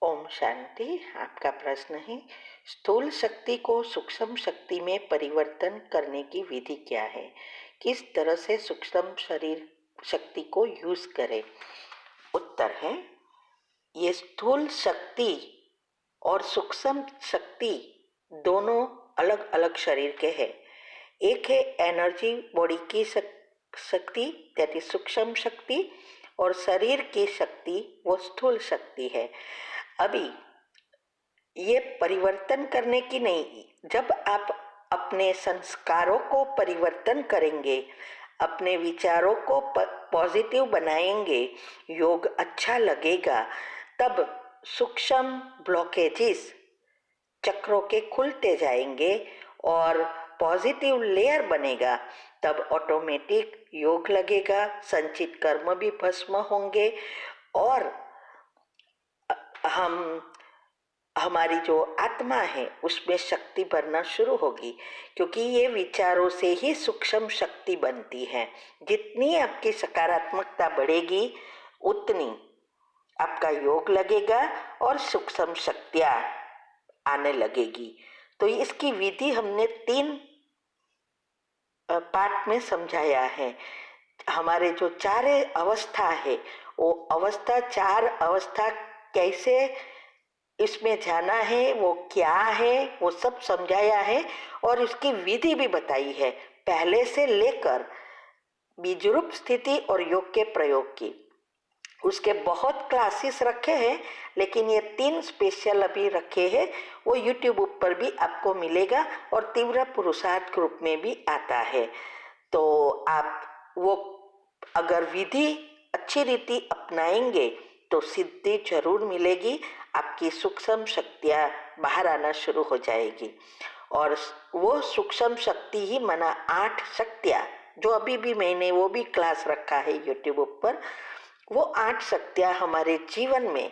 ओम शांति। आपका प्रश्न है, स्थूल शक्ति को सूक्ष्म शक्ति में परिवर्तन करने की विधि क्या है? किस तरह से सूक्ष्म शरीर शक्ति को यूज करें? उत्तर है, ये स्थूल शक्ति और सूक्ष्म शक्ति दोनों अलग अलग शरीर के हैं। एक है एनर्जी बॉडी की शक्ति, दैट इज सूक्ष्म शक्ति, और शरीर की शक्ति वो स्थूल शक्ति है। अभी ये परिवर्तन करने की नहीं, जब आप अपने संस्कारों को परिवर्तन करेंगे, अपने विचारों को पॉजिटिव बनाएंगे, योग अच्छा लगेगा, तब सूक्ष्म ब्लॉकेजेस चक्रों के खुलते जाएंगे और पॉजिटिव लेयर बनेगा। तब ऑटोमेटिक योग लगेगा, संचित कर्म भी भस्म होंगे और हमारी जो आत्मा है उसमें शक्ति भरना शुरू होगी, क्योंकि ये विचारों से ही सूक्ष्म शक्ति बनती है। जितनी आपकी सकारात्मकता बढ़ेगी उतनी आपका योग लगेगा और सूक्ष्म शक्तियाँ आने लगेगी। तो इसकी विधि हमने 3 पार्ट में समझाया है। हमारे जो 4 अवस्था है, वो अवस्था 4 अवस्था कैसे इसमें जाना है, वो क्या है, वो सब समझाया है और इसकी विधि भी बताई है, पहले से लेकर बीजरूप स्थिति और योग के प्रयोग की। उसके बहुत क्लासेस रखे हैं, लेकिन ये 3 स्पेशल अभी रखे हैं। वो यूट्यूब पर भी आपको मिलेगा और तीव्र पुरुषार्थ ग्रुप में भी आता है। तो आप वो अगर विधि अच्छी रीति अपनाएंगे तो सिद्धि जरूर मिलेगी, आपकी सूक्ष्म शक्तियाँ बाहर आना शुरू हो जाएगी। और वो सूक्ष्म शक्ति ही माना 8 शक्तियाँ, जो अभी भी मैंने वो भी क्लास रखा है यूट्यूब पर, वो 8 शक्तियाँ हमारे जीवन में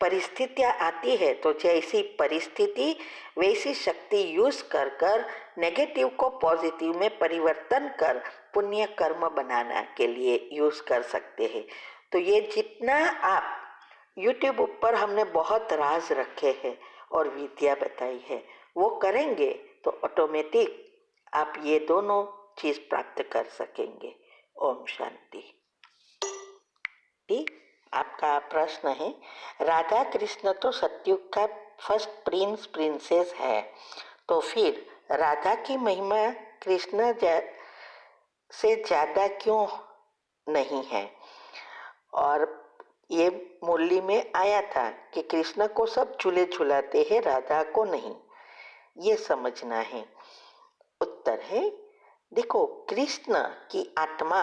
परिस्थितियाँ आती है तो जैसी परिस्थिति वैसी शक्ति यूज कर कर नेगेटिव को पॉजिटिव में परिवर्तन कर पुण्य कर्म बनाना के लिए यूज कर सकते हैं। तो ये जितना आप यूट्यूब पर हमने बहुत राज रखे हैं और विद्या बताई है, वो करेंगे तो ऑटोमेटिक आप ये दोनों चीज प्राप्त कर सकेंगे। ओम शांति। आपका प्रश्न है, राधा कृष्ण तो सतयुग का फर्स्ट प्रिंस प्रिंसेस है, तो फिर राधा की महिमा कृष्ण से ज्यादा क्यों नहीं है? और ये मुरली में आया था कि कृष्ण को सब झूले झुलाते हैं, राधा को नहीं, ये समझना है। उत्तर है, देखो, कृष्ण की आत्मा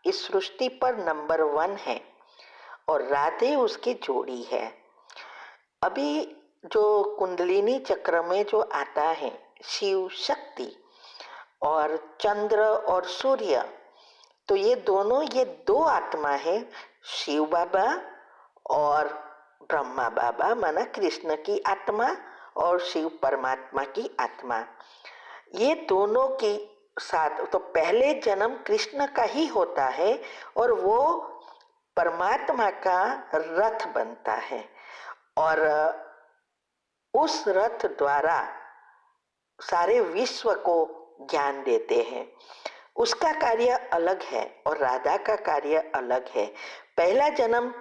इस सृष्टि पर नंबर 1 है और राधे उसकी जोड़ी है। अभी जो कुंडलिनी चक्र में जो आता है शिव शक्ति और चंद्र और सूर्य, तो ये दोनों, ये 2 आत्मा है, शिव बाबा और ब्रह्मा बाबा माना कृष्ण की आत्मा और शिव परमात्मा की आत्मा। ये दोनों की साथ तो पहले जन्म कृष्ण का ही होता है और वो परमात्मा का रथ बनता है और उस रथ द्वारा सारे विश्व को ज्ञान देते हैं। उसका कार्य अलग है और राधा का कार्य अलग है। पहला जन्म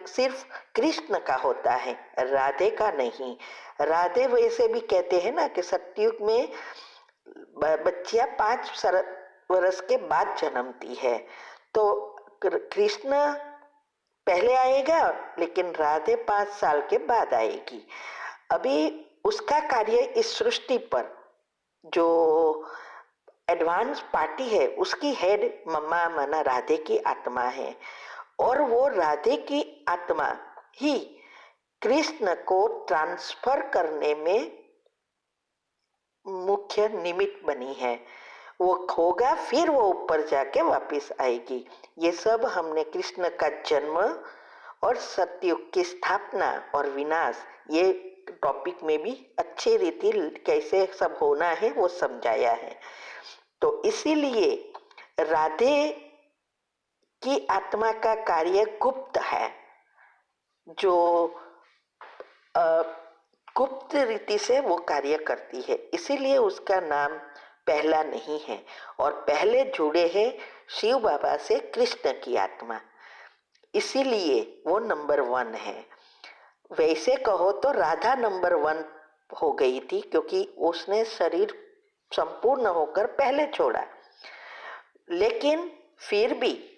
सिर्फ कृष्ण का होता है, राधे का नहीं। राधे वैसे भी कहते हैं ना कि सतयुग में बच्चियां 5 वर्ष के बाद जन्मती है, तो कृष्ण पहले आएगा लेकिन राधे 5 साल के बाद आएगी। अभी उसका कार्य इस सृष्टि पर जो एडवांस पार्टी है उसकी हेड मम्मा माना राधे की आत्मा है और वो राधे की आत्मा ही कृष्ण को ट्रांसफर करने में मुख्य निमित्त बनी है। वो खोगा फिर वो ऊपर जाके वापस आएगी। ये सब हमने कृष्ण का जन्म और सतयुग की स्थापना और विनाश, ये टॉपिक में भी अच्छी रीति कैसे सब होना है वो समझाया है। तो इसीलिए राधे की आत्मा का कार्य गुप्त है, जो गुप्त रीति से वो कार्य करती है, इसीलिए उसका नाम पहला नहीं है। और पहले जुड़े हैं शिव बाबा से कृष्ण की आत्मा, इसीलिए वो नंबर 1 है। वैसे कहो तो राधा नंबर 1 हो गई थी, क्योंकि उसने शरीर संपूर्ण होकर पहले छोड़ा, लेकिन फिर भी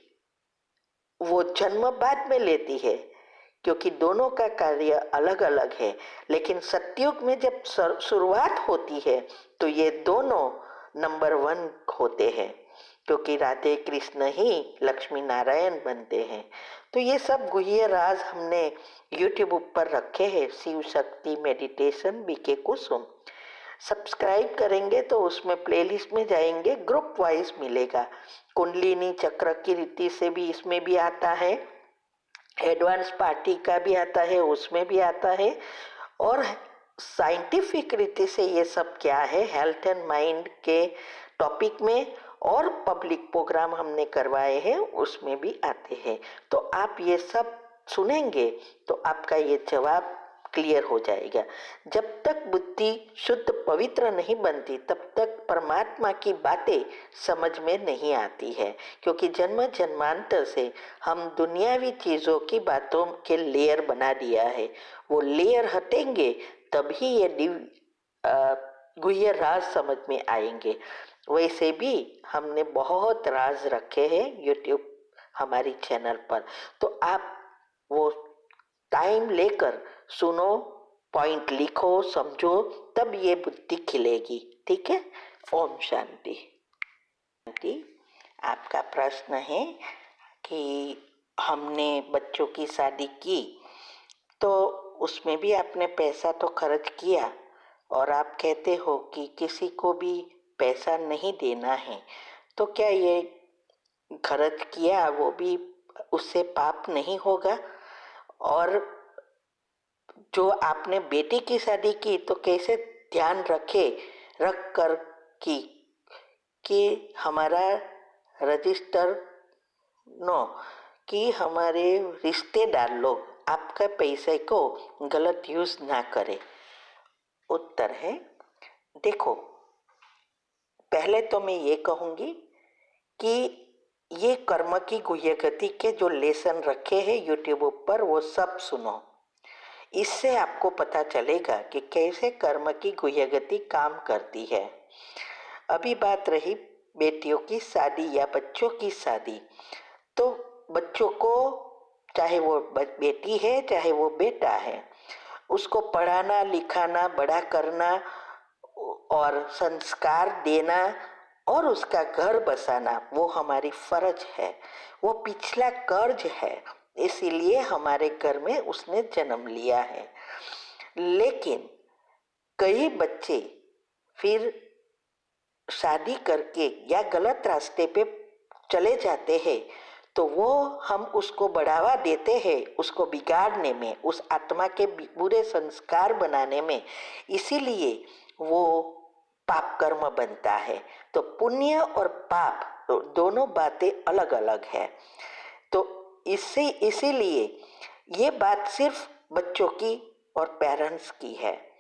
वो जन्म बाद में लेती है, क्योंकि दोनों का कार्य अलग अलग है। लेकिन सतयुग में जब शुरुआत होती है तो ये दोनों नंबर 1 होते हैं, क्योंकि राधे कृष्ण ही लक्ष्मी नारायण बनते हैं। तो ये सब गुह्य राज हमने YouTube पर रखे हैं, शिव शक्ति मेडिटेशन बीके कुसुम। सब्सक्राइब करेंगे तो उसमें प्लेलिस्ट में जाएंगे, ग्रुप वाइज मिलेगा। कुंडलिनी चक्र की रीति से भी इसमें भी आता है, एडवांस पार्टी का भी आता है, उसमें भी आता है। और साइंटिफिक रीति से ये सब क्या है, हेल्थ एंड माइंड के टॉपिक में और पब्लिक प्रोग्राम हमने करवाए हैं उसमें भी आते हैं। तो आप ये सब सुनेंगे तो आपका ये जवाब क्लियर हो जाएगा। जब तक बुद्धि शुद्ध पवित्र नहीं बनती तब तक परमात्मा की बातें समझ में नहीं आती है, क्योंकि जन्म जन्मांतर से हम दुनियावी चीजों की बातों के लेयर बना दिया है। वो लेयर हटेंगे तभी ये गुह्य राज समझ में आएंगे। वैसे भी हमने बहुत राज रखे हैं यूट्यूब हमारी चैनल पर, तो आप वो टाइम लेकर सुनो, पॉइंट लिखो, समझो, तब ये बुद्धि खिलेगी। ठीक है। ओम शांति। आपका प्रश्न है कि हमने बच्चों की शादी की तो उसमें भी आपने पैसा तो खर्च किया, और आप कहते हो कि किसी को भी पैसा नहीं देना है, तो क्या ये खर्च किया वो भी उससे पाप नहीं होगा? और जो आपने बेटी की शादी की तो कैसे ध्यान रख कर की कि हमारा रजिस्टर नो, कि हमारे रिश्तेदार लोग आपका पैसे को गलत यूज ना करें? उत्तर है, देखो, पहले तो मैं ये कहूंगी कि ये कर्म की गुह्य गति के जो लेसन रखे हैं यूट्यूब पर वो सब सुनो। इससे आपको पता चलेगा कि कैसे कर्म की गुह्य गति काम करती है। अभी बात रही बेटियों की शादी या बच्चों की शादी, तो बच्चों को, चाहे वो बेटी है चाहे वो बेटा है, उसको पढ़ाना लिखाना बड़ा करना और संस्कार देना और उसका घर बसाना वो हमारी फर्ज है, वो पिछला कर्ज है, इसीलिए हमारे घर में उसने जन्म लिया है। लेकिन कई बच्चे फिर शादी करके या गलत रास्ते पे चले जाते हैं, तो वो हम उसको बढ़ावा देते हैं उसको बिगाड़ने में, उस आत्मा के बुरे संस्कार बनाने में, इसीलिए वो पाप कर्म बनता है। तो पुण्य और पाप तो दोनों बातें अलग अलग है। तो इसीलिए ये बात सिर्फ बच्चों की और पेरेंट्स की है।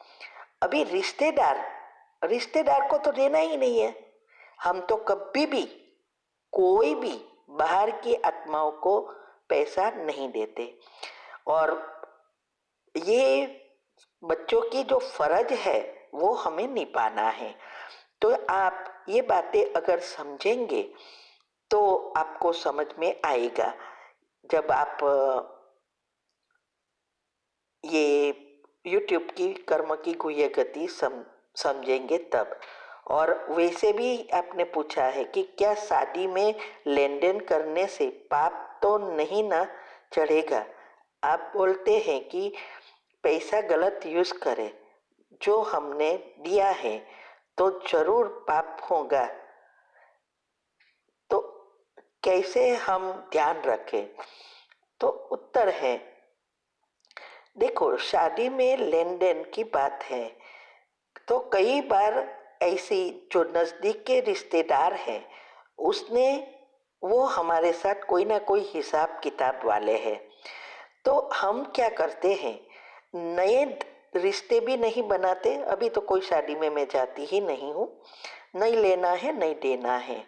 अभी रिश्तेदार को तो देना ही नहीं है। हम तो कभी भी कोई भी बाहर की आत्माओं को पैसा नहीं देते, और ये बच्चों की जो फर्ज है वो हमें निभाना है। तो आप ये बातें अगर समझेंगे तो आपको समझ में आएगा। जब आप ये YouTube की कर्म की गुह्य गति समझेंगे तब। और वैसे भी आपने पूछा है कि क्या शादी में लेन देन करने से पाप तो नहीं ना चढ़ेगा? आप बोलते हैं कि पैसा गलत यूज करे, जो हमने दिया है तो जरूर पाप होगा। तो कैसे हम ध्यान रखें? तो उत्तर है, देखो, शादी में लेन देन की बात है तो कई बार ऐसी जो नजदीक के रिश्तेदार हैं उसने वो हमारे साथ कोई ना कोई हिसाब किताब वाले हैं। तो हम क्या करते हैं, नए रिश्ते भी नहीं बनाते। अभी तो कोई शादी में मैं जाती ही नहीं हूँ, नहीं लेना है नहीं देना है।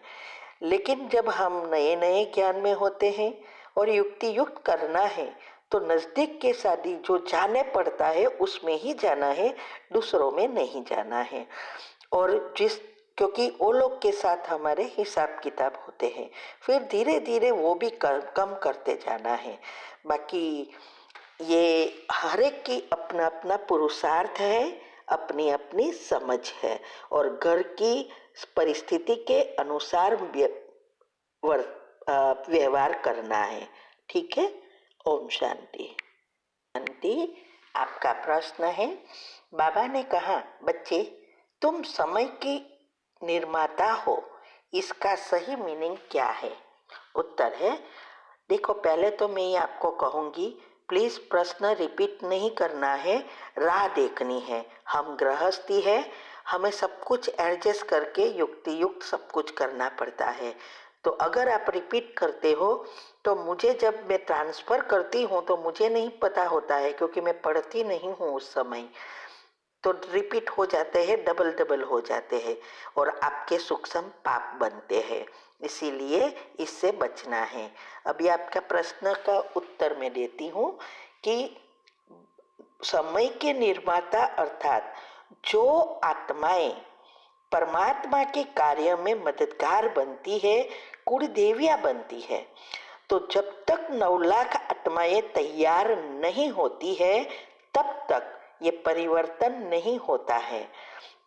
लेकिन जब हम नए नए ज्ञान में होते हैं और युक्ति युक्त करना है तो नज़दीक के शादी जो जाने पड़ता है उसमें ही जाना है, दूसरों में नहीं जाना है। और क्योंकि वो लोग के साथ हमारे हिसाब किताब होते हैं, फिर धीरे धीरे वो भी कम करते जाना है। बाकी ये हर एक की अपना अपना पुरुषार्थ है, अपनी अपनी समझ है और घर की परिस्थिति के अनुसार व्यवहार करना है। ठीक है। ओम शांति। शांति। आपका प्रश्न है, बाबा ने कहा, बच्चे तुम समय की निर्माता हो, इसका सही मीनिंग क्या है? उत्तर है, देखो पहले तो मैं आपको कहूंगी प्लीज प्रश्न रिपीट नहीं करना है, राह देखनी है। हम गृहस्थी है, हमें सब कुछ एडजस्ट करके युक्ति युक्त सब कुछ करना पड़ता है। तो अगर आप रिपीट करते हो तो मुझे जब मैं ट्रांसफर करती हूँ तो मुझे नहीं पता होता है, क्योंकि मैं पढ़ती नहीं हूँ उस समय, तो रिपीट हो जाते हैं, डबल डबल हो जाते हैं और आपके सूक्ष्म पाप बनते हैं। इसीलिए इससे बचना है। अभी आपका प्रश्न का उत्तर मैं देती हूँ कि समय के निर्माता अर्थात जो आत्माएं परमात्मा के कार्य में मददगार बनती है, कुलदेवियां बनती है, तो जब तक 9 लाख आत्माएं तैयार नहीं होती है तब तक ये परिवर्तन नहीं होता है,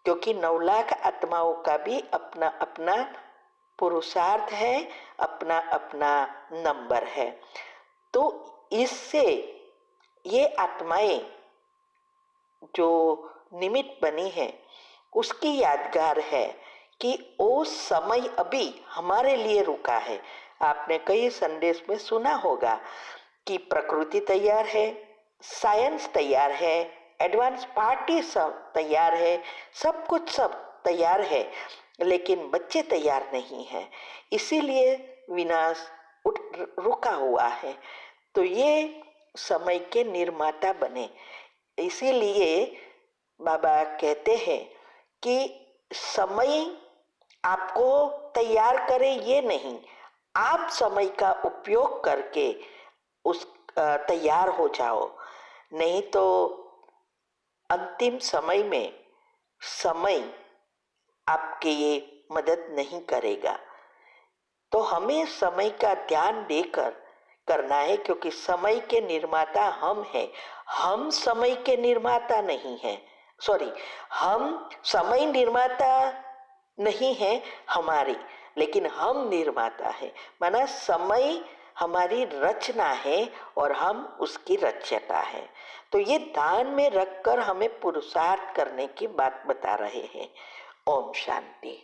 क्योंकि 9 लाख आत्माओं का भी अपना अपना पुरुषार्थ है, अपना अपना नंबर है। तो इससे ये आत्माएं जो निमित्त बनी है उसकी यादगार है कि वो समय अभी हमारे लिए रुका है। आपने कई संदेश में सुना होगा कि प्रकृति तैयार है, साइंस तैयार है, एडवांस पार्टी सब तैयार है, सब कुछ सब तैयार है, लेकिन बच्चे तैयार नहीं हैं। इसीलिए विनाश रुका हुआ है। तो ये समय के निर्माता बने। इसीलिए बाबा कहते हैं कि समय आपको तैयार करे ये नहीं, आप समय का उपयोग करके उस तैयार हो जाओ। नहीं तो अंतिम समय में समय आपके ये मदद नहीं करेगा। तो हमें समय का ध्यान देकर करना है, क्योंकि समय के निर्माता हम हैं, हम समय के निर्माता नहीं हैं। सॉरी, हम समय निर्माता नहीं है हमारी, लेकिन हम निर्माता है। माना समय हमारी रचना है और हम उसकी रचयिता है। तो ये ध्यान में रखकर हमें पुरुषार्थ करने की बात बता रहे हैं। ओम शांति।